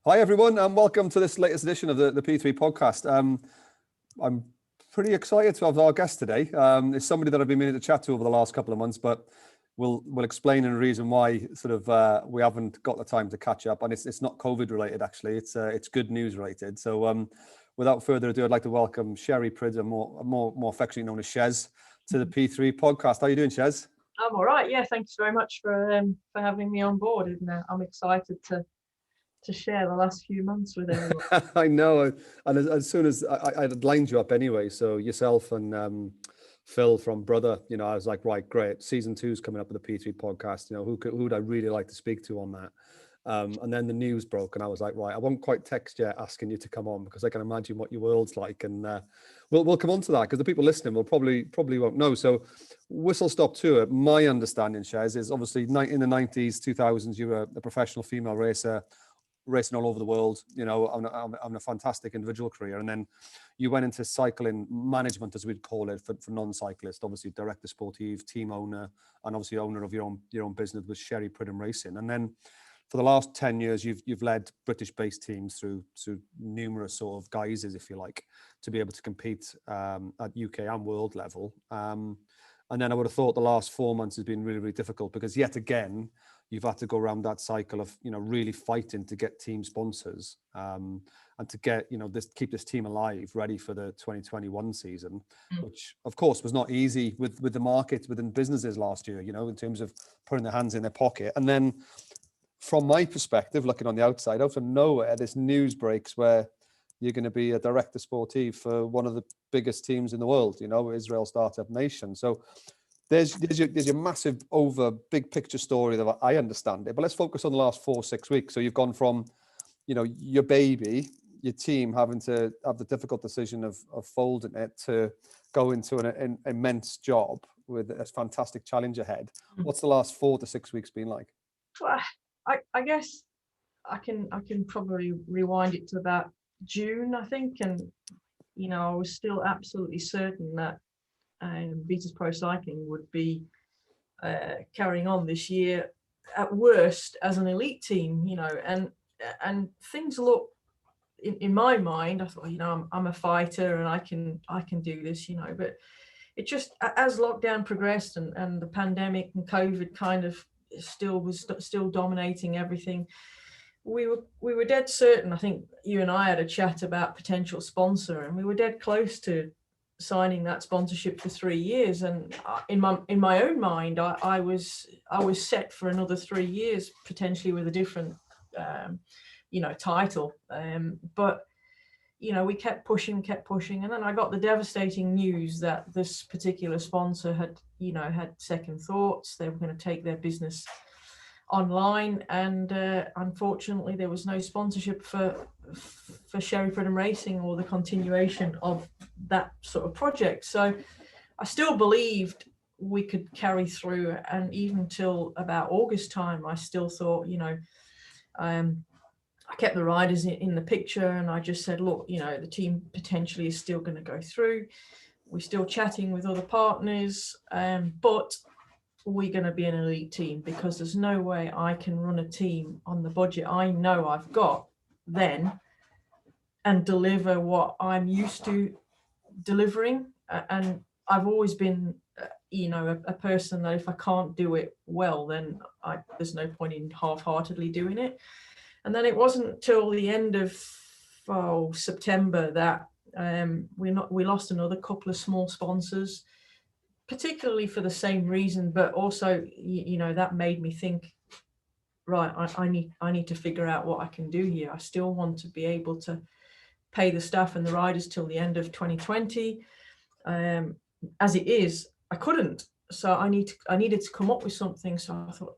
Hi, everyone, and welcome to this latest edition of the P3 podcast. I'm pretty excited to have our guest today. It's somebody that I've been meaning to chat to over the last couple of months, but we'll explain in a reason why we haven't got the time to catch up. And it's not COVID related, actually. It's good news related. So without further ado, I'd like to welcome Cherie Pridham, more affectionately known as Chez, to the P3 podcast. How are you doing, Chez? I'm all right. Yeah, thanks very much for having me on board. And I'm excited to share the last few months with everyone. I know, and as soon as I'd lined you up anyway, so yourself and Phil from Brother, I was like, right, great. Season 2's coming up with the P3 podcast. Who would I really like to speak to on that? And then the news broke, and I was like, right, I won't quite text yet asking you to come on because I can imagine what your world's like, and we'll come on to that because the people listening will probably won't know. So, whistle stop tour. My understanding, Chez, is obviously in the 90s, 2000s, you were a professional female racer, racing all over the world, having a fantastic individual career. And then you went into cycling management, as we'd call it, for non-cyclists, obviously director sportive, team owner, and obviously owner of your own business with Cherie Pridham Racing. And then for the last 10 years, you've led British-based teams through numerous sort of guises, if you like, to be able to compete at UK and world level. And then I would have thought the last 4 months has been really, really difficult because yet again, you've had to go around that cycle of, really fighting to get team sponsors and to get, keep this team alive, ready for the 2021 season, which of course was not easy with the market within businesses last year, in terms of putting their hands in their pocket. And then from my perspective, looking on the outside, out of nowhere, this news breaks where you're going to be a director sportive for one of the biggest teams in the world, Israel Startup Nation. So there's your massive big picture story that I understand it, but let's focus on the last 4-6 weeks. So you've gone from, your baby, your team having to have the difficult decision of folding it to go into an immense job with a fantastic challenge ahead. What's the last 4 to 6 weeks been like? Well, I guess I can probably rewind it to about June, I think, and I was still absolutely certain that Vitus Pro Cycling would be carrying on this year at worst as an elite team, and things look in my mind. I thought, I'm a fighter and I can do this, but it just, as lockdown progressed and the pandemic and COVID kind of still dominating everything, we were dead certain. I think you and I had a chat about potential sponsor, and we were dead close to signing that sponsorship for 3 years. And in my own mind, I was set for another 3 years, potentially with a different title. But we kept pushing, and then I got the devastating news that this particular sponsor had second thoughts. They were going to take their business online, and unfortunately there was no sponsorship for Cherie Pridham Racing or the continuation of that sort of project. So I still believed we could carry through, and even till about August time I still thought, I kept the riders in the picture, and I just said, look, the team potentially is still going to go through. We're still chatting with other partners, but we're going to be an elite team, because there's no way I can run a team on the budget I know I've got then and deliver what I'm used to delivering. And I've always been, a person that if I can't do it well, then there's no point in half-heartedly doing it. And then it wasn't till the end of September that we lost another couple of small sponsors, particularly for the same reason, but also, that made me think, right, I need to figure out what I can do here. I still want to be able to pay the staff and the riders till the end of 2020. As it is, I couldn't. So I needed to come up with something. So I thought,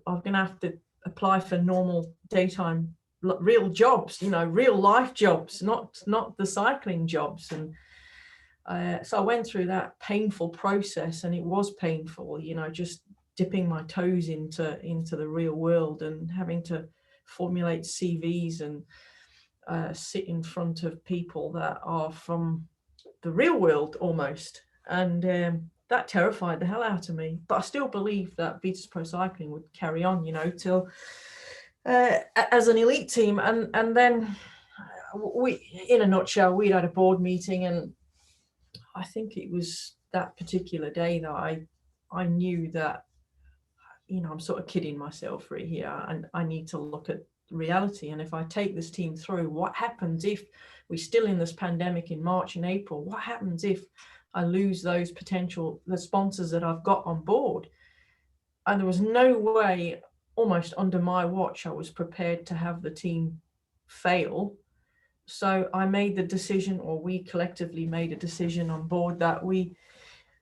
I'm going to have to apply for normal daytime, real jobs, real life jobs, not the cycling jobs. And so I went through that painful process, and it was painful, just dipping my toes into the real world and having to formulate CVs and sit in front of people that are from the real world almost. And that terrified the hell out of me. But I still believe that Vitus Pro Cycling would carry on, till as an elite team. And then we, in a nutshell, we'd had a board meeting, and I think it was that particular day that I knew that, I'm sort of kidding myself right here, and I need to look at reality. And if I take this team through, what happens if we're still in this pandemic in March and April? What happens if I lose the sponsors that I've got on board? And there was no way, almost under my watch, I was prepared to have the team fail. So I made the decision, or we collectively made a decision on board, that we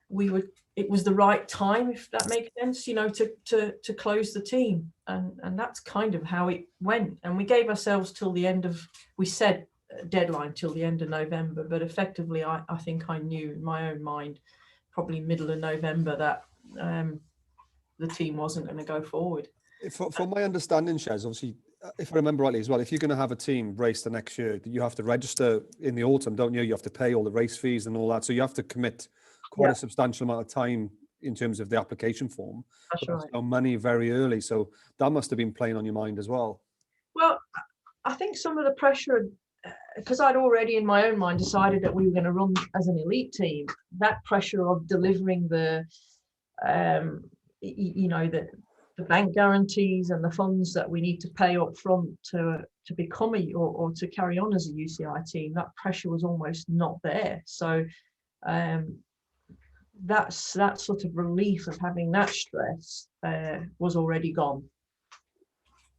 would, it was the right time, if that makes sense, to close the team. And that's kind of how it went. And we gave ourselves till the end of, we said deadline till the end of November, but effectively I think I knew in my own mind, probably middle of November, that the team wasn't going to go forward. From my understanding, Chez, obviously, if I remember rightly as well, if you're going to have a team race the next year, you have to register in the autumn, don't you? You have to pay all the race fees and all that. So you have to commit quite a substantial amount of time in terms of the application form. That's right. So money very early. So that must have been playing on your mind as well. Well, I think some of the pressure, because I'd already in my own mind decided that we were going to run as an elite team, that pressure of delivering the bank guarantees and the funds that we need to pay up front to become or to carry on as a UCI team, that pressure was almost not there. So that sort of relief of having that stress was already gone.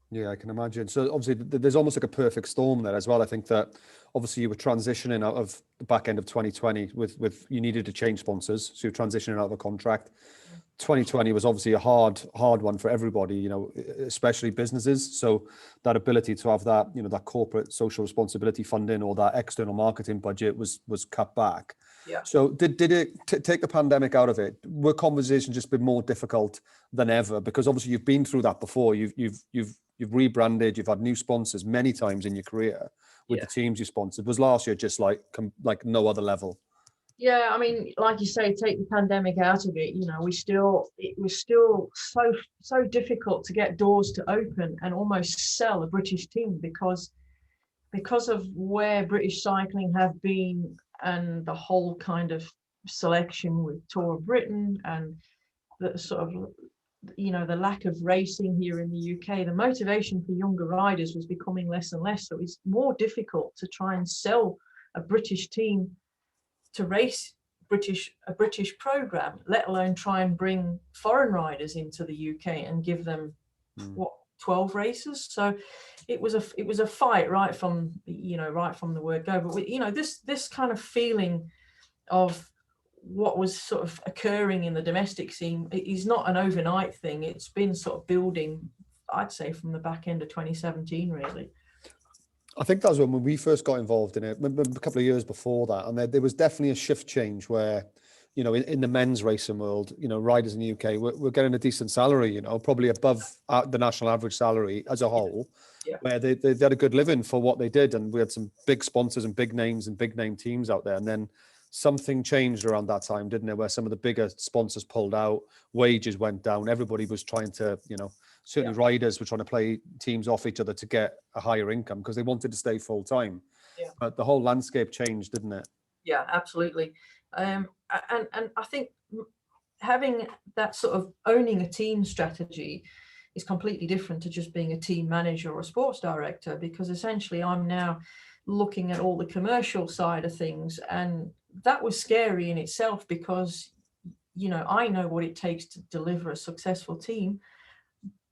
Yeah, I can imagine. So obviously there's almost like a perfect storm there as well. I think that obviously you were transitioning out of the back end of 2020 with you needed to change sponsors. So you're transitioning out of a contract. 2020 was obviously a hard one for everybody, especially businesses. So that ability to have that, that corporate social responsibility funding or that external marketing budget was cut back. Yeah. So did it take the pandemic out of it? Were conversations just been more difficult than ever? Because obviously you've been through that before. You've rebranded. You've had new sponsors many times in your career with the teams you sponsored. Was last year just like no other level? Yeah, I mean, like you say, take the pandemic out of it, it was still so difficult to get doors to open and almost sell a British team because of where British cycling have been and the whole kind of selection with Tour of Britain and the sort of, the lack of racing here in the UK. The motivation for younger riders was becoming less and less. So it's more difficult to try and sell a British team to race a British program, let alone try and bring foreign riders into the UK and give them 12 races. So it was a fight right from the word go. But this kind of feeling of what was sort of occurring in the domestic scene is not an overnight thing. It's been sort of building, I'd say, from the back end of 2017, really. I think that was when we first got involved in it, a couple of years before that. And there was definitely a shift change where, in the men's racing world, riders in the UK were getting a decent salary, probably above the national average salary as a whole, where they had a good living for what they did. And we had some big sponsors and big names and big name teams out there. And then something changed around that time, didn't it? Where some of the bigger sponsors pulled out, wages went down. Everybody was trying to, certainly riders were trying to play teams off each other to get a higher income because they wanted to stay full time. Yeah. But the whole landscape changed, didn't it? Yeah, absolutely. And I think having that sort of owning a team strategy is completely different to just being a team manager or a sports director, because essentially I'm now looking at all the commercial side of things. And that was scary in itself because, I know what it takes to deliver a successful team.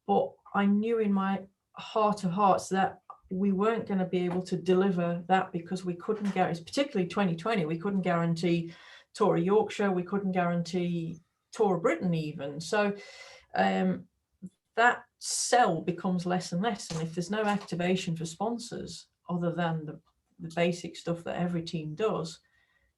But I knew in my heart of hearts that we weren't going to be able to deliver that because we couldn't guarantee, particularly 2020, we couldn't guarantee Tour of Yorkshire, we couldn't guarantee Tour of Britain even. So that sell becomes less and less. And if there's no activation for sponsors other than the basic stuff that every team does,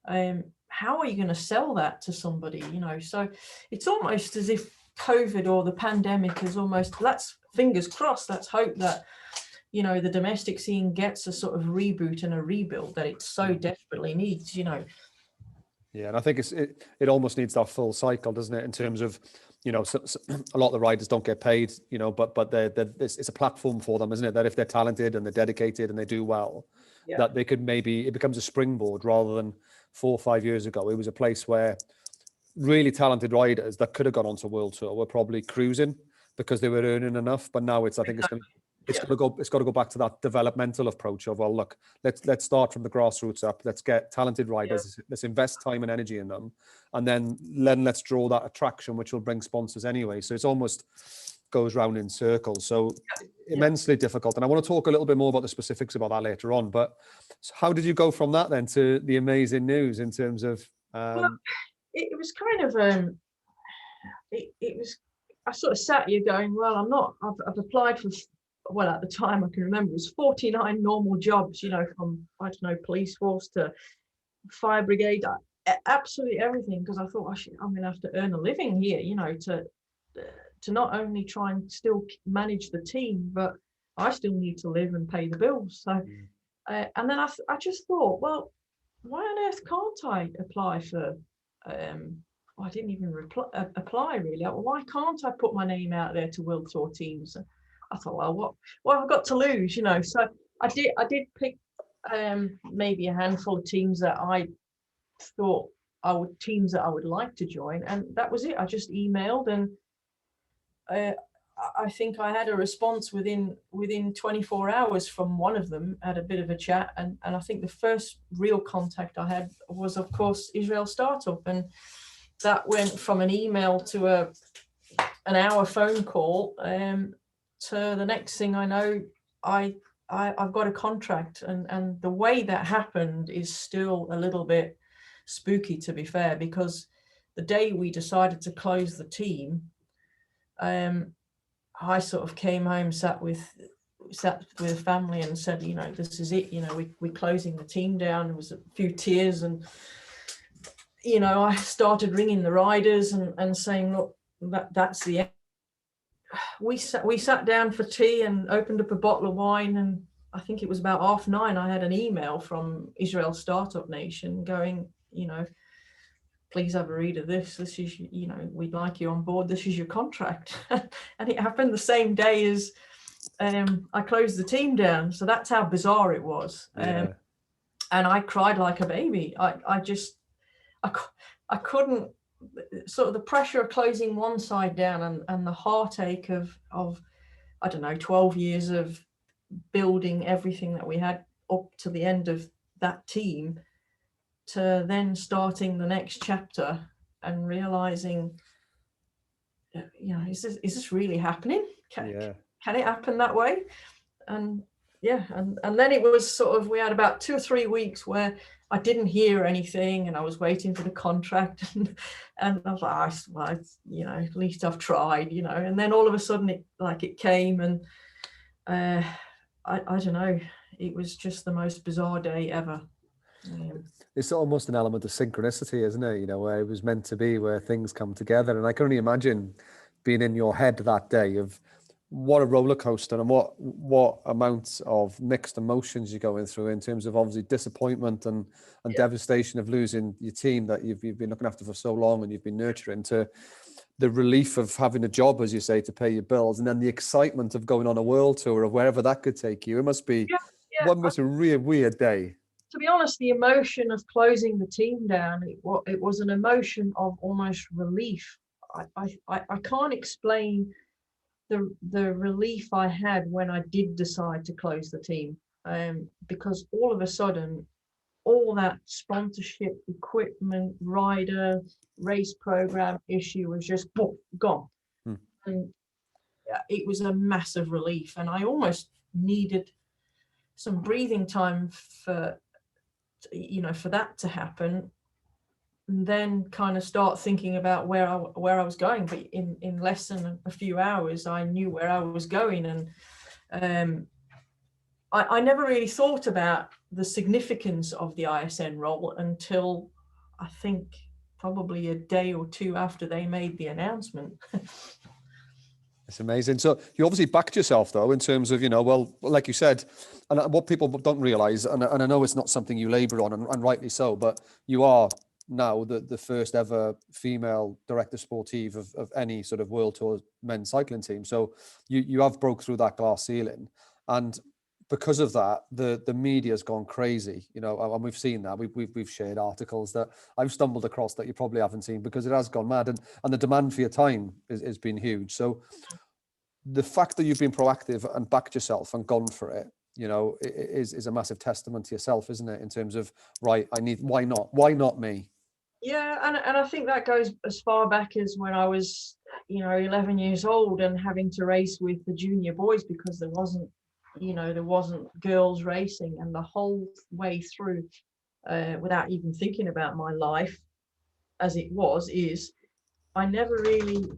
how are you going to sell that to somebody? So it's almost as if COVID or the pandemic is almost, let's fingers crossed, let's hope that the domestic scene gets a sort of reboot and a rebuild that it so desperately needs. Yeah, and I think it almost needs that full cycle, doesn't it, in terms of you know, a lot of the riders don't get paid, you know, but it's a platform for them, isn't it? That if they're talented and they're dedicated and they do well, that they could maybe, it becomes a springboard rather than 4 or 5 years ago. It was a place where really talented riders that could have gone on to World Tour were probably cruising because they were earning enough. But now it's, I think it's got to go back to that developmental approach of, well, look, let's start from the grassroots up. Let's get talented riders. Let's invest time and energy in them, and then let's draw that attraction, which will bring sponsors anyway. So it's almost goes round in circles. So immensely difficult. And I want to talk a little bit more about the specifics about that later on. But how did you go from that then to the amazing news in terms of? Well, it was kind of it was. I sort of sat here going, well, I've applied for. Well, at the time I can remember it was 49 normal jobs, you know, from, I don't know, police force to fire brigade, absolutely everything, because I thought I'm going to have to earn a living here, you know, to not only try and still manage the team, but I still need to live and pay the bills. So, and then I just thought, well, why on earth can't I apply for, I didn't even apply really. Why can't I put my name out there to World Tour teams? I thought, well, what have I got to lose, you know? So I did pick maybe a handful of teams that I thought teams that I would like to join, and that was it. I just emailed, and I think I had a response within 24 hours from one of them. Had a bit of a chat, and I think the first real contact I had was, of course, Israel Startup, and that went from an email to an hour phone call. To the next thing I know, I've got a contract, and the way that happened is still a little bit spooky, to be fair, because the day we decided to close the team, I sort of came home, sat with family and said, you know, this is it, you know, we're closing the team down. There was a few tears, and you know, I started ringing the riders and saying, look, that's the end. We sat down for tea and opened up a bottle of wine, and I think it was about 9:30. I had an email from Israel Startup Nation going, you know, please have a read of this. This is, you know, we'd like you on board. This is your contract. And it happened the same day as I closed the team down. So that's how bizarre it was. And I cried like a baby. I couldn't. Sort of the pressure of closing one side down and the heartache of I don't know, 12 years of building everything that we had up to the end of that team, to then starting the next chapter and realizing, you know, is this really happening? Can it happen that way? And and then it was sort of, we had about 2 or 3 weeks where I didn't hear anything, and I was waiting for the contract, and I was like, well, you know, at least I've tried, you know. And then all of a sudden it came, and I don't know, it was just the most bizarre day ever. It's almost an element of synchronicity, isn't it? You know, where it was meant to be, where things come together. And I can only imagine being in your head that day of what a roller coaster, and what amounts of mixed emotions you're going through in terms of obviously disappointment and devastation of losing your team that you've been looking after for so long and you've been nurturing, to the relief of having a job, as you say, to pay your bills, and then the excitement of going on a world tour of wherever that could take you. It must be one must be a really weird day. To be honest, the emotion of closing the team down, it was an emotion of almost relief. I can't explain the relief I had when I did decide to close the team, because all of a sudden, all that sponsorship, equipment, rider, race program issue was just gone. And it was a massive relief, and I almost needed some breathing time for that to happen, and then kind of start thinking about where I was going. But in less than a few hours, I knew where I was going, and I never really thought about the significance of the ISN role until I think probably a day or two after they made the announcement. It's amazing. So you obviously backed yourself, though, in terms of, you know, well, like you said, and what people don't realize, and I know it's not something you labor on, and rightly so, but you are now the first ever female director sportive of any sort of World Tour men's cycling team. So you have broke through that glass ceiling, and because of that, the media's gone crazy, you know, and we've seen that. We've shared articles that I've stumbled across that you probably haven't seen, because it has gone mad, and the demand for your time has been huge. So the fact that you've been proactive and backed yourself and gone for it, you know, is a massive testament to yourself, isn't it? In terms of, right, why not me? Yeah, and I think that goes as far back as when I was, 11 years old and having to race with the junior boys, because there wasn't girls racing, and the whole way through, without even thinking about my life as it is I never really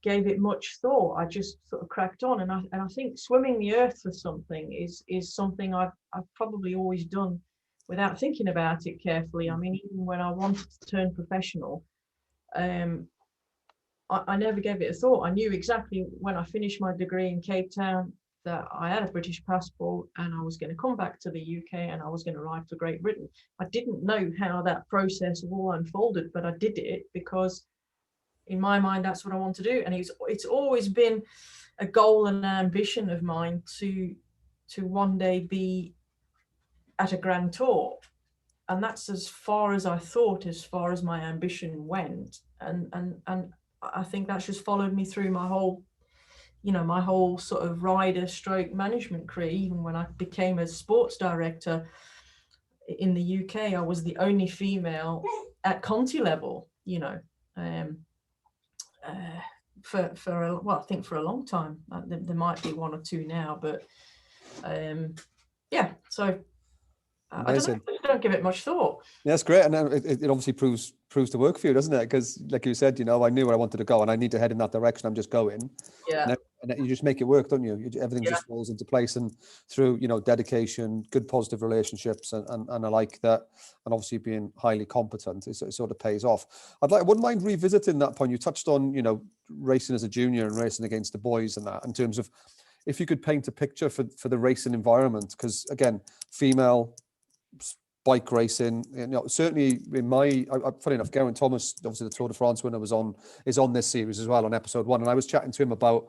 gave it much thought. I just sort of cracked on, and I think swimming the earth for something is something I've probably always done without thinking about it carefully. I mean, even when I wanted to turn professional, I never gave it a thought. I knew exactly when I finished my degree in Cape Town that I had a British passport and I was going to come back to the UK and I was going to ride for Great Britain. I didn't know how that process all unfolded, but I did it because in my mind, that's what I want to do. And it's always been a goal and an ambition of mine to one day be at a Grand Tour. And that's as far as I thought, as far as my ambition went. And I think that's just followed me through my whole sort of rider stroke management career. Even when I became a sports director in the UK, I was the only female at Conti level, I think for a long time. There might be one or two now, but so I don't give it much thought. Yeah, that's great, and it obviously proves to work for you, doesn't it? Because, like you said, I knew where I wanted to go, and I need to head in that direction. I'm just going. Yeah. And you just make it work, don't you? Everything just falls into place, and through dedication, good positive relationships, and I like that, and obviously being highly competent, it sort of pays off. I wouldn't mind revisiting that point. You touched on racing as a junior and racing against the boys, and that in terms of if you could paint a picture for the racing environment, because again, female bike racing, certainly in my, funny enough, Geraint Thomas, obviously the Tour de France winner, is on this series as well, on episode 1, and I was chatting to him about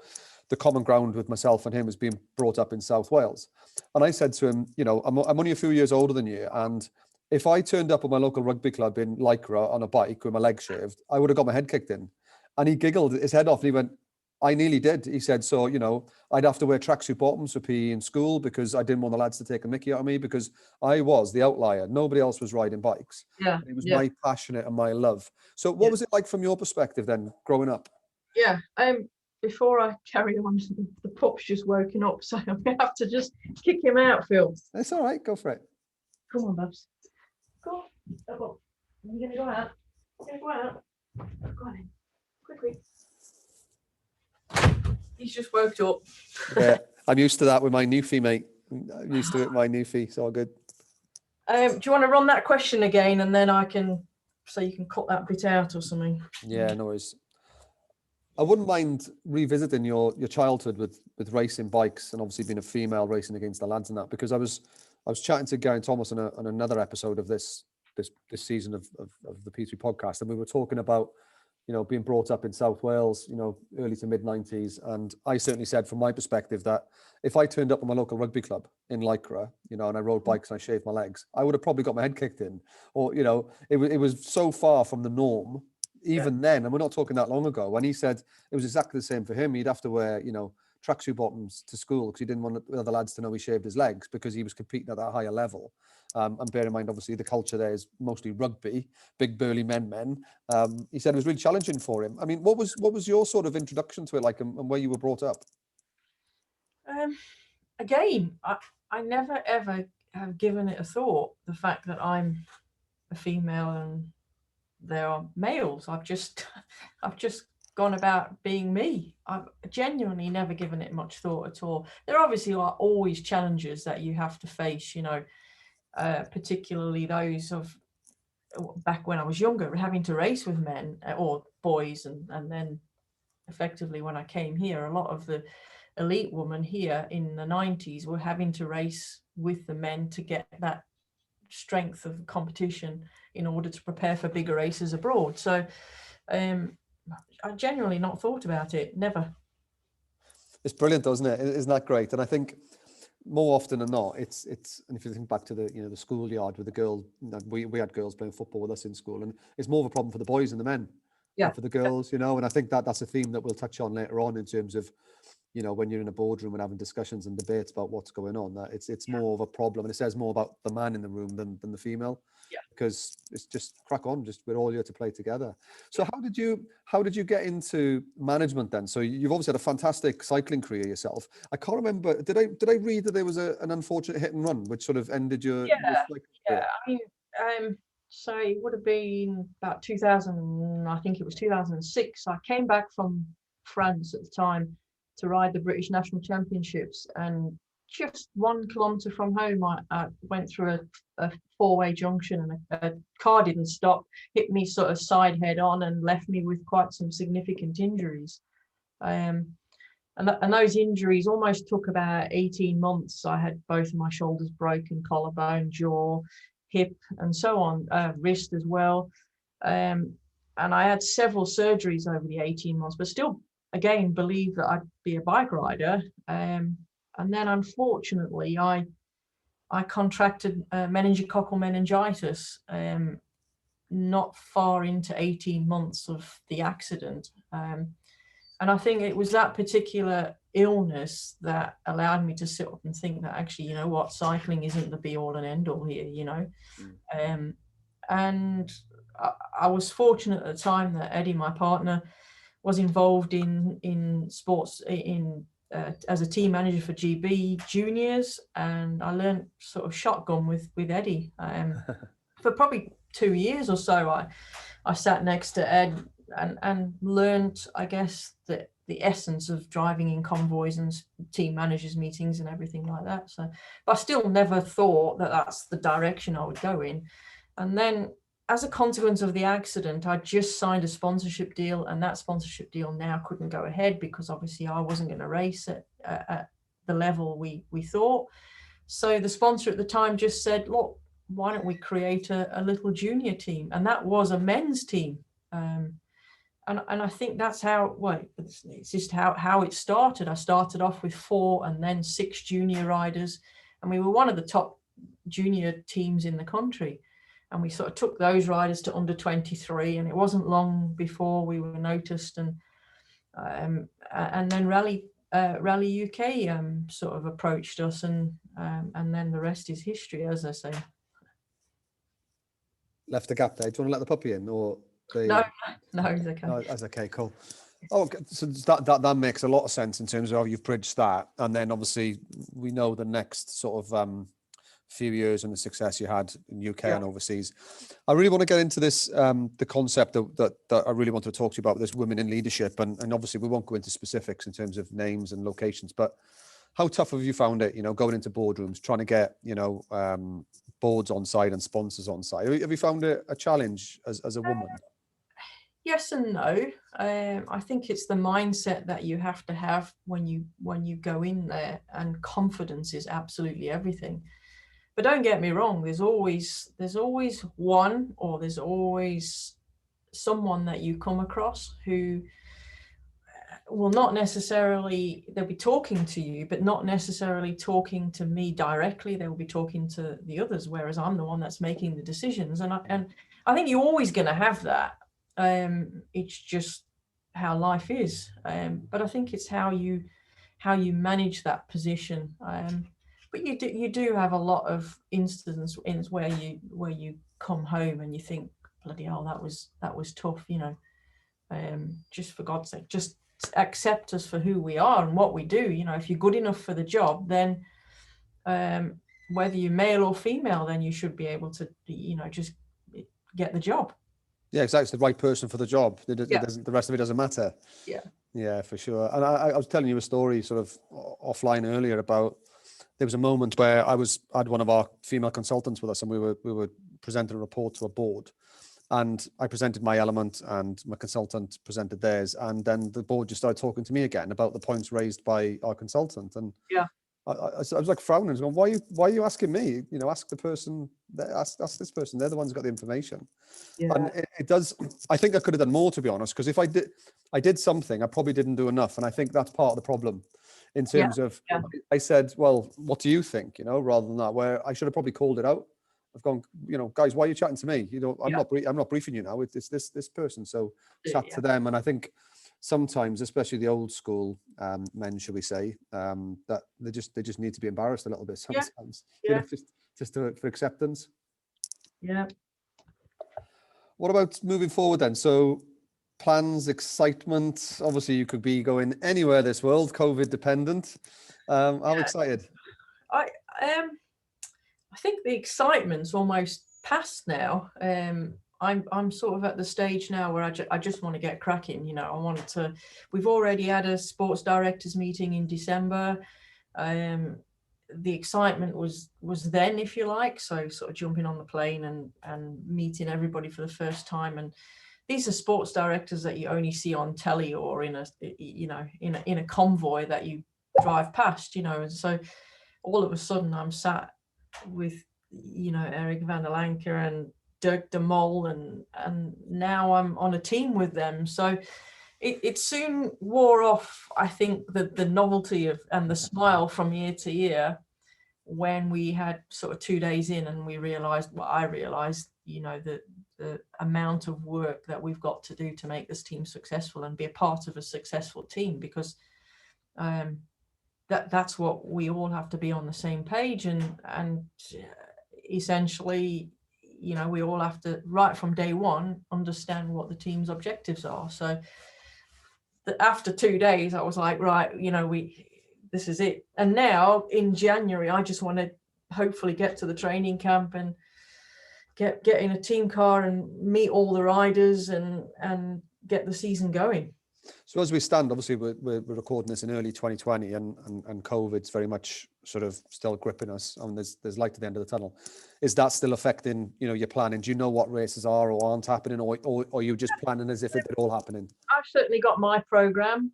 the common ground with myself and him as being brought up in South Wales, and I said to him, I'm only a few years older than you, and if I turned up at my local rugby club in Lycra on a bike with my legs shaved, I would have got my head kicked in. And he giggled his head off and he went, I nearly did. He said, so, I'd have to wear tracksuit bottoms for PE in school because I didn't want the lads to take a mickey out of me, because I was the outlier. Nobody else was riding bikes. Yeah. It was my passion and my love. So what was it like from your perspective then, growing up? Yeah. Before I carry on, the pup's just woken up, so I'm going to have to just kick him out, Phil. It's all right. Go for it. Come on, Babs. Go on. Are you going to go out? You're going to go out? Go on in. Quickly. He's just woke up. Yeah, I'm used to that with my newfie, mate. I'm used to it, my newfie. It's all good. Do you want to run that question again, and then you can cut that bit out or something? Yeah, no worries. I wouldn't mind revisiting your childhood with racing bikes, and obviously being a female racing against the lads and that, because I was chatting to Geraint Thomas on another episode of this season of the P3 podcast, and we were talking about being brought up in South Wales, early to mid 90s. And I certainly said from my perspective that if I turned up at my local rugby club in Lycra, and I rode bikes and I shaved my legs, I would have probably got my head kicked in, or, it was so far from the norm even then. And we're not talking that long ago. When he said it was exactly the same for him, he'd have to wear, tracksuit bottoms to school because he didn't want the other lads to know he shaved his legs, because he was competing at that higher level. And bear in mind, obviously, the culture there is mostly rugby, big burly men. He said it was really challenging for him. I mean, what was your sort of introduction to it like, and where you were brought up? Again, I never ever have given it a thought, the fact that I'm a female and there are males. I've just gone about being me. I've genuinely never given it much thought at all. There obviously are always challenges that you have to face, particularly those of back when I was younger, having to race with men or boys, and then effectively when I came here, a lot of the elite women here in the 90s were having to race with the men to get that strength of competition in order to prepare for bigger races abroad. So I genuinely not thought about it, never. It's brilliant, isn't it? Isn't that great? And I think more often than not, it's and if you think back to the the schoolyard with the girl, we had girls playing football with us in school, and it's more of a problem for the boys and the men than for the girls, and I think that's a theme that we'll touch on later on in terms of when you're in a boardroom and having discussions and debates about what's going on, that it's more of a problem, and it says more about the man in the room than the female, because it's just crack on, just we're all here to play together. So how did you get into management then? So you've obviously had a fantastic cycling career yourself. I can't remember, did I read that there was an unfortunate hit and run which sort of ended your cycling career? I mean, so it would have been about 2000, I think it was 2006. I came back from France at the time to ride the British National Championships, and just 1 kilometre from home, I went through a four-way junction, and a car didn't stop, hit me sort of side head on, and left me with quite some significant injuries. And those injuries almost took about 18 months. I had both of my shoulders broken, collarbone, jaw, hip, and so on, wrist as well. And I had several surgeries over the 18 months, but still, again, believed that I'd be a bike rider. And then, unfortunately, I contracted meningococcal meningitis not far into 18 months of the accident. And I think it was that particular illness that allowed me to sit up and think that actually, you know what, cycling isn't the be all and end all here, And I was fortunate at the time that Eddie, my partner, was involved in sports as a team manager for GB juniors, and I learned sort of shotgun with Eddie. For probably 2 years or so, I sat next to Ed and learned, I guess, the essence of driving in convoys and team managers meetings and everything like that. So, but I still never thought that that's the direction I would go in. And then, as a consequence of the accident, I just signed a sponsorship deal, and that sponsorship deal now couldn't go ahead because obviously I wasn't going to race at the level we thought. So the sponsor at the time just said, look, why don't we create a little junior team? And that was a men's team. And I think that's how, it's just how it started. I started off with 4 and then 6 junior riders, and we were one of the top junior teams in the country. And we sort of took those riders to under 23, and it wasn't long before we were noticed. And then Rally UK sort of approached us, and then the rest is history, as I say. Left the gap there. Do you want to let the puppy in, or? No, it's okay. No, that's okay, cool. Oh, so that makes a lot of sense in terms of how you've bridged that, and then obviously we know the next sort of few years and the success you had in UK and overseas. I really want to get into this, the concept that I really want to talk to you about, this women in leadership, and obviously we won't go into specifics in terms of names and locations, but how tough have you found it, going into boardrooms, trying to get, boards on side and sponsors on side? Have you found it a challenge as a woman? Yes and no. I think it's the mindset that you have to have when you go in there, and confidence is absolutely everything. But don't get me wrong, there's always one, or there's always someone that you come across who will not necessarily, they'll be talking to you, but not necessarily talking to me directly. They'll be talking to the others, whereas I'm the one that's making the decisions. And I think you're always going to have that. It's just how life is. But I think it's how you manage that position. But you do have a lot of instances where you come home and you think, bloody hell, that was tough, just for God's sake, just accept us for who we are and what we do. If you're good enough for the job, then whether you're male or female, then you should be able to, just get the job. Yeah, exactly. It's the right person for the job. The rest of it doesn't matter. Yeah, for sure. And I was telling you a story sort of offline earlier about, there was a moment where I had one of our female consultants with us, and we were presenting a report to a board, and I presented my element and my consultant presented theirs, and then the board just started talking to me again about the points raised by our consultant, and I was like frowning. I was going, why are you asking me? You know, ask the person. Ask this person. They're the ones who got the information. And Yeah. it does. I think I could have done more, to be honest. Because if I did something, I probably didn't do enough. And I think that's part of the problem, in Yeah. terms of, Yeah. I said, well, what do you think? You know, rather than that, where I should have probably called it out. I've gone, you know, guys, why are you chatting to me? You know, I'm not briefing you now. It's this person. So chat to them. And I think sometimes, especially the old school men, shall we say, that they just need to be embarrassed a little bit sometimes. You know, just for acceptance. Yeah. What about moving forward then? So plans, excitement. Obviously, you could be going anywhere this world, COVID dependent. I'm excited. I think the excitement's almost past now. I'm sort of at the stage now where I just want to get cracking. You know, we've already had a sports directors meeting in December. The excitement was then, if you like, so sort of jumping on the plane and meeting everybody for the first time. And these are sports directors that you only see on telly or in a convoy that you drive past, you know. And so all of a sudden I'm sat with, you know, Eric van der Lanker and Dirk de Mol, and now I'm on a team with them. So it soon wore off, I think, the novelty of and the smile from year to year, when we had sort of 2 days in and we realized, well, I realized, you know, the amount of work that we've got to do to make this team successful and be a part of a successful team, because that's what we all have to be on the same page, and essentially, you know, we all have to, right from day one, understand what the team's objectives are. So after 2 days, I was like, right, you know, this is it. And now in January, I just want to hopefully get to the training camp and get in a team car and meet all the riders and get the season going. So as we stand, obviously we're recording this in early 2020, and COVID's very much sort of still gripping us, and there's light at the end of the tunnel. Is that still affecting, you know, your planning? Do you know what races are or aren't happening, or are you just planning as if it's all happening? I've certainly got my program,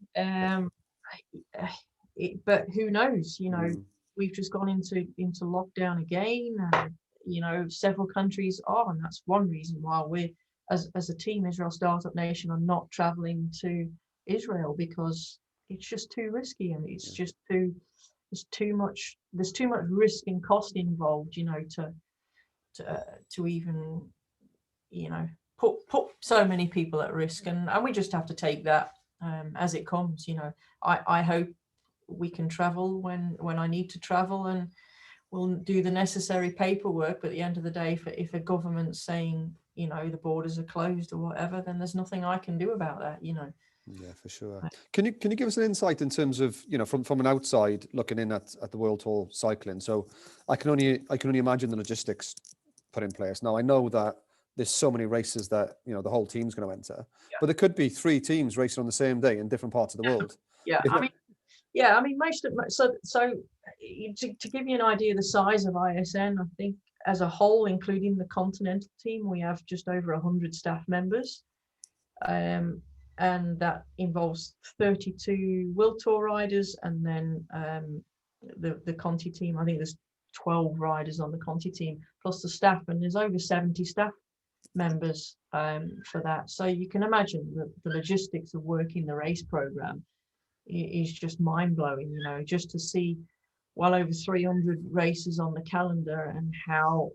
but who knows? You know, we've just gone into lockdown again, and you know, several countries are, and that's one reason why we, as a team, Israel Startup Nation, are not traveling to Israel, because it's just too risky, and it's just too much. There's too much risk and cost involved, you know, to even, you know, put so many people at risk, and we just have to take that as it comes. You know, I hope we can travel when I need to travel, and we'll do the necessary paperwork. But at the end of the day, if a government's saying, you know, the borders are closed or whatever, then there's nothing I can do about that, you know. Yeah, for sure. Can you give us an insight in terms of, you know, from an outside looking in at the WorldTour cycling? So I can only imagine the logistics put in place. Now I know that there's so many races that, you know, the whole team's going to enter, but there could be 3 teams racing on the same day in different parts of the world. I mean, most of so to give you an idea of the size of ISN, I think as a whole, including the continental team, we have just over 100 staff members. And that involves 32 WorldTour riders, and then the Conti team. I think there's 12 riders on the Conti team, plus the staff, and there's over 70 staff members for that. So you can imagine that the logistics of working the race program is just mind-blowing, you know, just to see well over 300 races on the calendar, and how,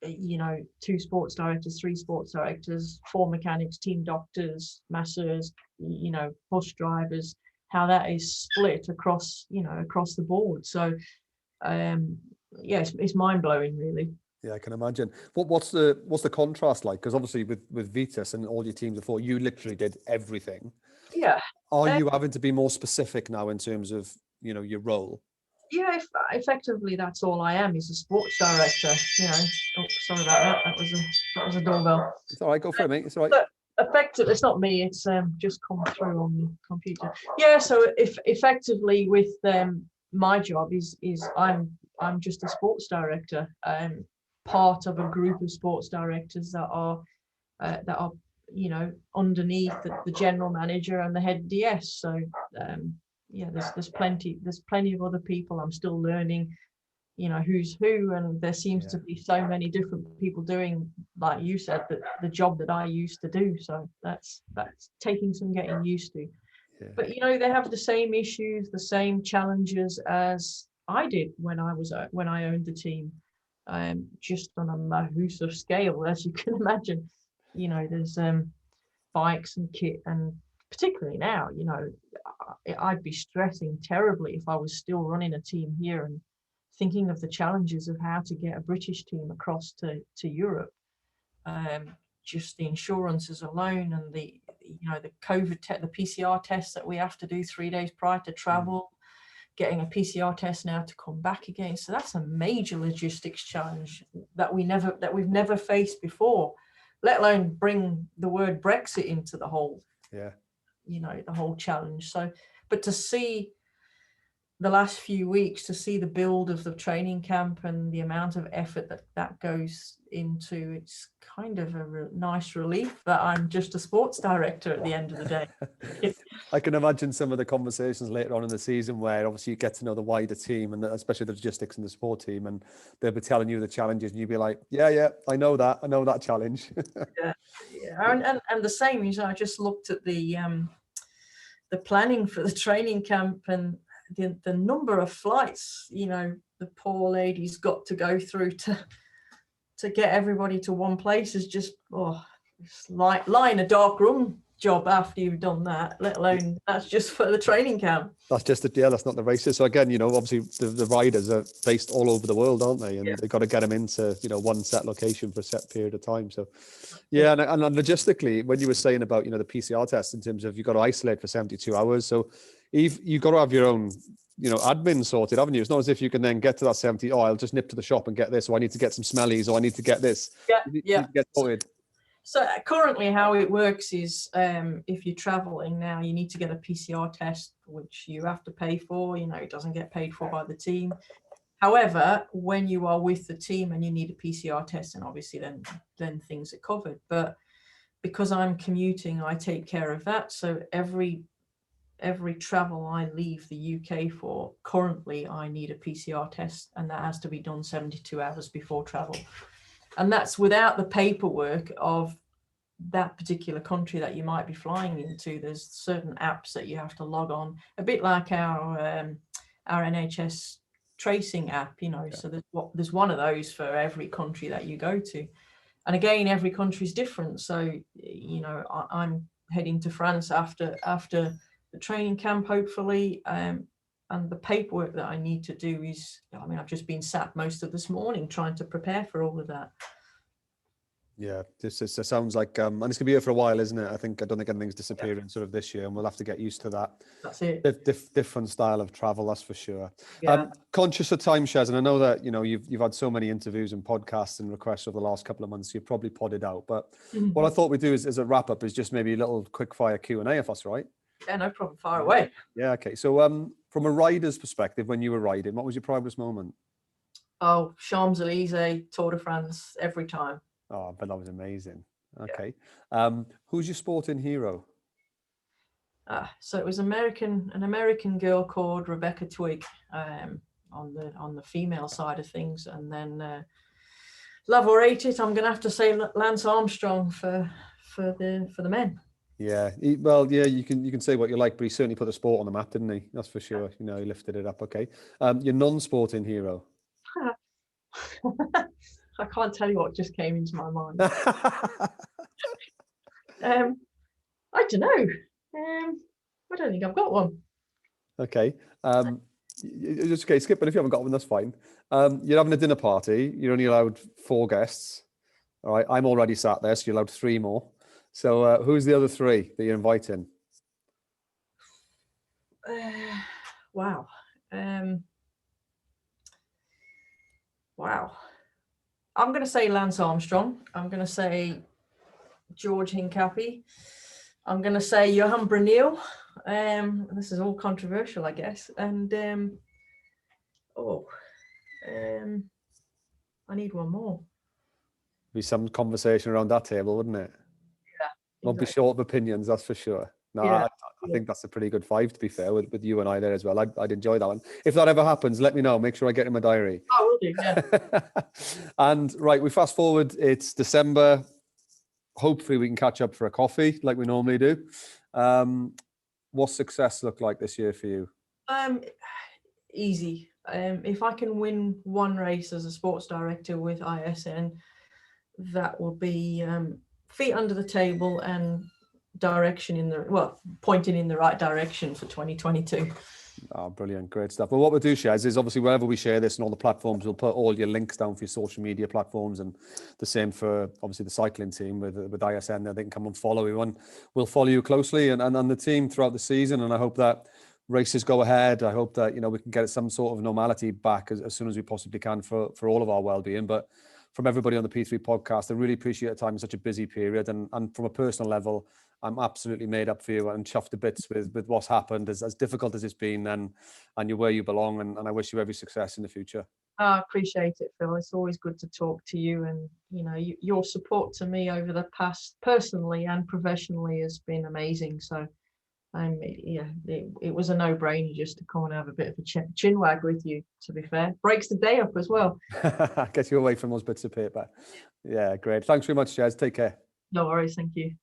you know, 2 sports directors, 3 sports directors, 4 mechanics, team doctors, masseurs, you know, bus drivers, how that is split across, you know, across the board. So it's mind-blowing, really. Yeah, I can imagine. What's the contrast like? Because obviously with Vitus and all your teams before, you literally did everything. Yeah. Are you having to be more specific now in terms of, you know, your role? Yeah, effectively, that's all I am, is a sports director. You know, oh, sorry about that. That was a doorbell. It's all right. Go for it, mate. It's all right. But effectively, it's not me. It's just come through on the computer. Yeah. So if effectively with my job is I'm just a sports director. Part of a group of sports directors that are you know, underneath the general manager and the head DS. So yeah, there's plenty of other people. I'm still learning, who's who, and there seems to be so many different people doing, like you said, that the job that I used to do. So that's taking some getting used to. Yeah. But they have the same issues, the same challenges as I did when I owned the team, just on a massive scale, as you can imagine. There's bikes and kit, and particularly now, I'd be stressing terribly if I was still running a team here and thinking of the challenges of how to get a British team across to Europe. Just the insurances alone, and the COVID the PCR tests that we have to do 3 days prior to travel, getting a PCR test now to come back again. So that's a major logistics challenge that we've never faced before, let alone bring the word Brexit into the whole, the whole challenge. So, but to see the last few weeks, to see the build of the training camp and the amount of effort that goes into, it's kind of a nice relief that I'm just a sports director at the end of the day. I can imagine some of the conversations later on in the season where obviously you get to know the wider team, and especially the logistics and the support team, and they'll be telling you the challenges, and you'll be like, yeah, I know that challenge. And the same is, I just looked at the planning for the training camp, and the number of flights, the poor lady's got to go through to get everybody to one place is just, it's like lying a dark room job after you've done that, let alone that's just for the training camp. That's just that's not the races. So again, obviously the riders are based all over the world, aren't they? And they've got to get them into, one set location for a set period of time. So and logistically, when you were saying about, the PCR test, in terms of you've got to isolate for 72 hours. So you've got to have your own, admin sorted, haven't you? It's not as if you can then get to that 70, I'll just nip to the shop and get this, or I need to get some smellies, or I need to get this. You need to get sorted. So currently how it works is, if you're traveling now, you need to get a PCR test, which you have to pay for. It doesn't get paid for by the team. However, when you are with the team and you need a PCR test, and obviously then things are covered. But because I'm commuting, I take care of that. So every travel I leave the UK for, currently I need a PCR test, and that has to be done 72 hours before travel. And that's without the paperwork of that particular country that you might be flying into. There's certain apps that you have to log on, a bit like our NHS tracing app, So there's one of those for every country that you go to. And again, every country is different. So, I'm heading to France after the training camp, hopefully. And the paperwork that I need to do is, I've just been sat most of this morning trying to prepare for all of that. Yeah, this sounds like, and it's going to be here for a while, isn't it? I don't think anything's disappearing sort of this year, and we'll have to get used to that. That's it. Different style of travel, that's for sure. Yeah. Conscious of time, Chez, and I know that, you've had so many interviews and podcasts and requests over the last couple of months, so you've probably podded out. But what I thought we'd do is a wrap up is just maybe a little quick fire Q&A, if that's right. Yeah, no problem. Fire away. Yeah, okay. So from a rider's perspective, when you were riding, what was your proudest moment? Oh, Champs-Élysées, Tour de France, every time. Oh, but that was amazing. Okay. Who's your sporting hero? So it was an American girl called Rebecca Twigg, on the female side of things, and then love or hate it, I'm going to have to say Lance Armstrong for the men. Yeah, you can say what you like, but he certainly put the sport on the map, didn't he? That's for sure. He lifted it up. Okay. Your non-sporting hero? I can't tell you what just came into my mind. I don't know. I don't think I've got one. Okay. It's okay, skip, but if you haven't got one, that's fine. You're having a dinner party. You're only allowed 4 guests. All right. I'm already sat there, so you're allowed 3 more. So who's the other 3 that you're inviting? Wow. Wow. I'm going to say Lance Armstrong. I'm going to say George Hincapie. I'm going to say Johan Brunel. This is all controversial, I guess. And I need one more. Be some conversation around that table, wouldn't it? Yeah. Won't be short of opinions, that's for sure. No, Yeah. I think that's a pretty good 5, to be fair, with you and I there as well. I'd enjoy that one. If that ever happens, let me know. Make sure I get in my diary. I will do. Yeah. And right, we fast forward. It's December. Hopefully, we can catch up for a coffee like we normally do. What's success look like this year for you? Easy. If I can win one race as a sports director with ISN, that will be feet under the table and pointing in the right direction for 2022. Oh, brilliant. Great stuff. Well, what we'll do, Chez, is obviously wherever we share this and all the platforms, we'll put all your links down for your social media platforms, and the same for obviously the cycling team with ISN. They can come and follow you, and we'll follow you closely and the team throughout the season. And I hope that races go ahead. I hope that, we can get some sort of normality back as soon as we possibly can for all of our well-being. But from everybody on the P3 podcast, I really appreciate your time in such a busy period. And from a personal level, I'm absolutely made up for you and chuffed to bits with what's happened, as difficult as it's been, and you're where you belong. And I wish you every success in the future. I appreciate it, Phil. It's always good to talk to you, and your support to me over the past, personally and professionally, has been amazing. So it was a no-brainer just to come and have a bit of a chin wag with you, to be fair. Breaks the day up as well. Get you away from those bits of paper. Yeah, great. Thanks very much, Chez. Take care. No worries. Thank you.